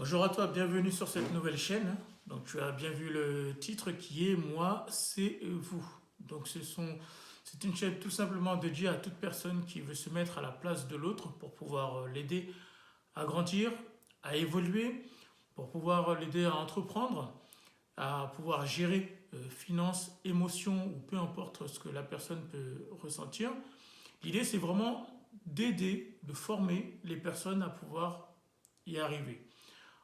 Bonjour à toi, bienvenue sur cette nouvelle chaîne. Donc tu as bien vu le titre qui est Moi, c'est vous. Donc c'est une chaîne tout simplement dédiée à toute personne qui veut se mettre à la place de l'autre pour pouvoir l'aider à grandir, à évoluer, pour pouvoir l'aider à entreprendre, à pouvoir gérer finances, émotions ou peu importe ce que la personne peut ressentir. L'idée c'est vraiment d'aider, de former les personnes à pouvoir y arriver.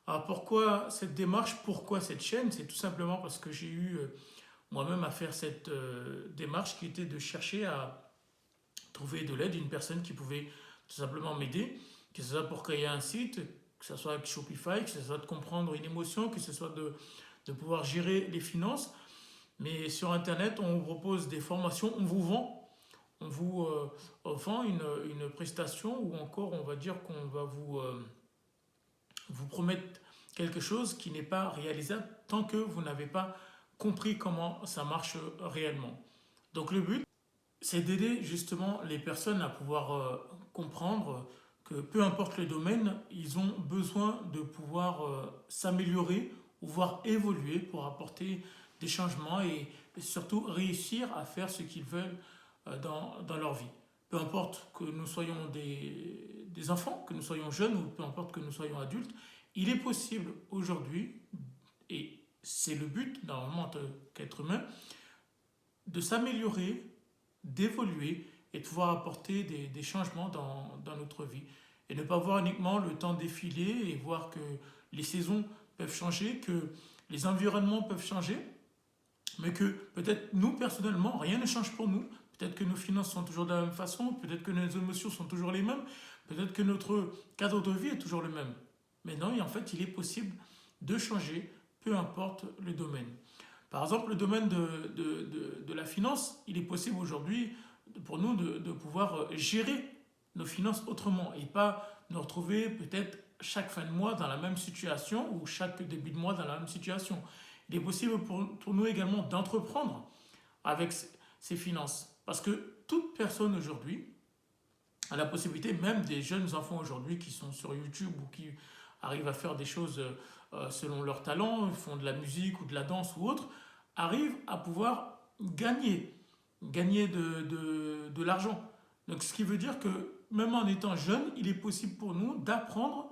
Alors pourquoi cette démarche, pourquoi cette chaîne? C'est tout simplement parce que j'ai eu moi-même à faire cette démarche qui était de chercher à trouver de l'aide, une personne qui pouvait tout simplement m'aider, que ce soit pour créer un site, que ce soit avec Shopify, que ce soit de comprendre une émotion, que ce soit de pouvoir gérer les finances. Mais sur Internet, on vous propose des formations, on vous vend, on vous vend une prestation ou encore on va dire qu'on va vous promettre quelque chose qui n'est pas réalisable tant que vous n'avez pas compris comment ça marche réellement. Donc le but, c'est d'aider justement les personnes à pouvoir comprendre que peu importe le domaine, ils ont besoin de pouvoir s'améliorer ou voir évoluer pour apporter des changements et surtout réussir à faire ce qu'ils veulent dans leur vie. Peu importe que nous soyons des enfants, que nous soyons jeunes ou peu importe que nous soyons adultes, il est possible aujourd'hui, et c'est le but normalement en tant qu'être humain, de s'améliorer, d'évoluer et de pouvoir apporter des changements dans notre vie. Et ne pas voir uniquement le temps défiler et voir que les saisons peuvent changer, que les environnements peuvent changer, mais que peut-être nous, personnellement, rien ne change pour nous. Peut-être que nos finances sont toujours de la même façon, peut-être que nos émotions sont toujours les mêmes, peut-être que notre cadre de vie est toujours le même. Mais non, et en fait, il est possible de changer, peu importe le domaine. Par exemple, le domaine de la finance, il est possible aujourd'hui pour nous de pouvoir gérer nos finances autrement et pas nous retrouver peut-être chaque fin de mois dans la même situation ou chaque début de mois dans la même situation. Il est possible pour nous également d'entreprendre avec ces finances. Parce que toute personne aujourd'hui a la possibilité, même des jeunes enfants aujourd'hui qui sont sur YouTube ou qui arrivent à faire des choses selon leur talent, font de la musique ou de la danse ou autre, arrivent à pouvoir gagner de l'argent. Donc ce qui veut dire que même en étant jeune, il est possible pour nous d'apprendre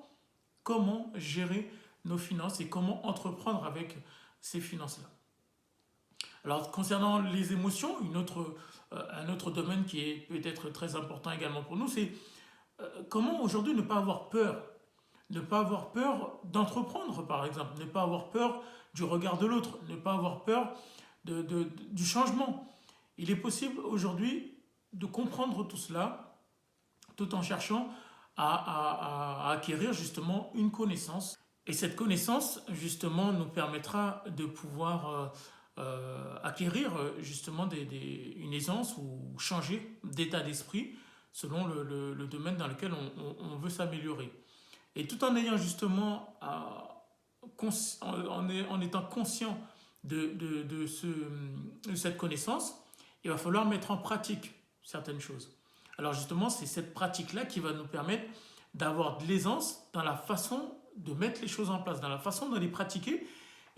comment gérer nos finances et comment entreprendre avec ces finances-là. Alors, concernant les émotions, un autre domaine qui est peut-être très important également pour nous, c'est comment aujourd'hui ne pas avoir peur. Ne pas avoir peur d'entreprendre, par exemple. Ne pas avoir peur du regard de l'autre. Ne pas avoir peur du changement. Il est possible aujourd'hui de comprendre tout cela tout en cherchant à acquérir justement une connaissance. Et cette connaissance, justement, nous permettra de pouvoir acquérir justement une aisance ou changer d'état d'esprit selon le domaine dans lequel on veut s'améliorer. Et tout en ayant justement, en étant conscient de cette connaissance, il va falloir mettre en pratique certaines choses. Alors justement, c'est cette pratique-là qui va nous permettre d'avoir de l'aisance dans la façon de mettre les choses en place, dans la façon de les pratiquer.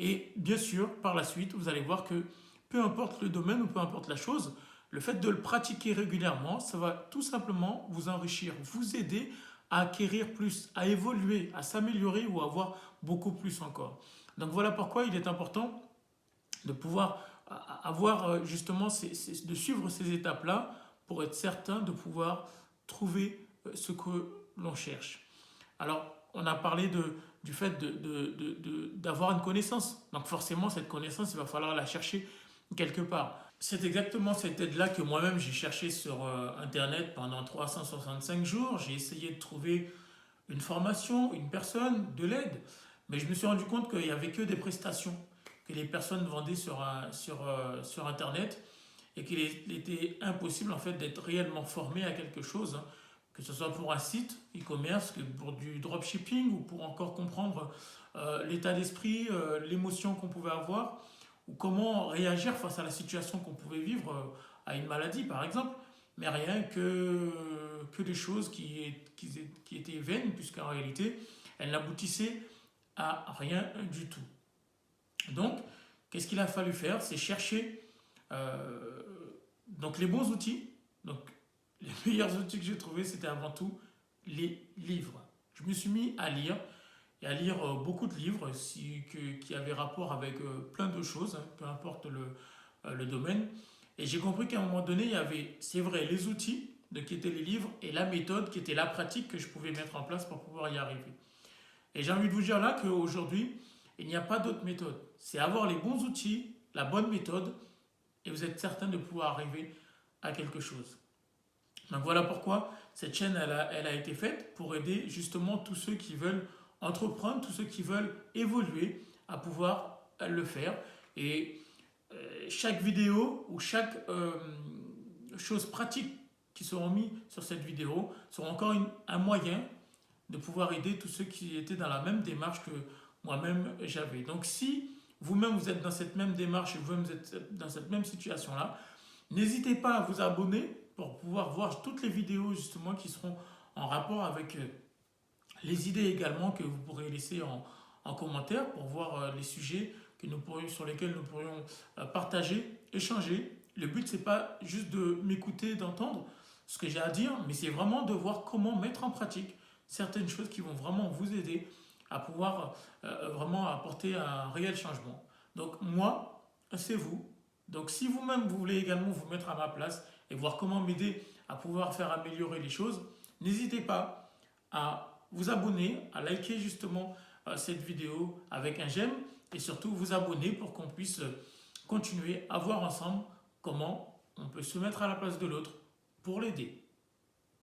Et bien sûr, par la suite, vous allez voir que peu importe le domaine ou peu importe la chose, le fait de le pratiquer régulièrement, ça va tout simplement vous enrichir, vous aider à acquérir plus, à évoluer, à s'améliorer ou à avoir beaucoup plus encore. Donc voilà pourquoi il est important de pouvoir avoir justement, de suivre ces étapes-là pour être certain de pouvoir trouver ce que l'on cherche. Alors, on a parlé du fait d'avoir une connaissance. Donc forcément, cette connaissance, il va falloir la chercher quelque part. C'est exactement cette aide-là que moi-même j'ai cherché sur Internet pendant 365 jours. J'ai essayé de trouver une formation, une personne, de l'aide. Mais je me suis rendu compte qu'il n'y avait que des prestations que les personnes vendaient sur Internet et qu'il était impossible en fait d'être réellement formé à quelque chose, hein, que ce soit pour un site e-commerce, que pour du dropshipping ou pour encore comprendre l'état d'esprit, l'émotion qu'on pouvait avoir ou comment réagir face à la situation qu'on pouvait vivre à une maladie par exemple, mais rien que des choses qui étaient vaines puisqu'en réalité elles n'aboutissaient à rien du tout. Donc, qu'est-ce qu'il a fallu faire? C'est chercher donc les bons outils. Donc, les meilleurs outils que j'ai trouvés, c'était avant tout les livres. Je me suis mis à lire et à lire beaucoup de livres qui avaient rapport avec plein de choses, hein, peu importe le domaine. Et j'ai compris qu'à un moment donné, il y avait, c'est vrai, les outils qui étaient les livres et la méthode qui était la pratique que je pouvais mettre en place pour pouvoir y arriver. Et j'ai envie de vous dire là qu'aujourd'hui, il n'y a pas d'autre méthode. C'est avoir les bons outils, la bonne méthode, et vous êtes certain de pouvoir arriver à quelque chose. Donc voilà pourquoi cette chaîne elle a été faite pour aider justement tous ceux qui veulent entreprendre, tous ceux qui veulent évoluer à pouvoir le faire. Et chaque vidéo ou chaque chose pratique qui seront mis sur cette vidéo sera encore un moyen de pouvoir aider tous ceux qui étaient dans la même démarche que moi-même j'avais. Donc si vous-même vous êtes dans cette même démarche et vous-même vous êtes dans cette même situation-là, n'hésitez pas à vous abonner pour pouvoir voir toutes les vidéos justement qui seront en rapport avec les idées également que vous pourrez laisser en commentaire pour voir les sujets sur lesquels nous pourrions partager, échanger. Le but, c'est pas juste de m'écouter, d'entendre ce que j'ai à dire, mais c'est vraiment de voir comment mettre en pratique certaines choses qui vont vraiment vous aider à pouvoir vraiment apporter un réel changement. Donc moi, c'est vous. Donc si vous-même vous voulez également vous mettre à ma place et voir comment m'aider à pouvoir faire améliorer les choses, n'hésitez pas à vous abonner, à liker justement cette vidéo avec un j'aime et surtout vous abonner pour qu'on puisse continuer à voir ensemble comment on peut se mettre à la place de l'autre pour l'aider.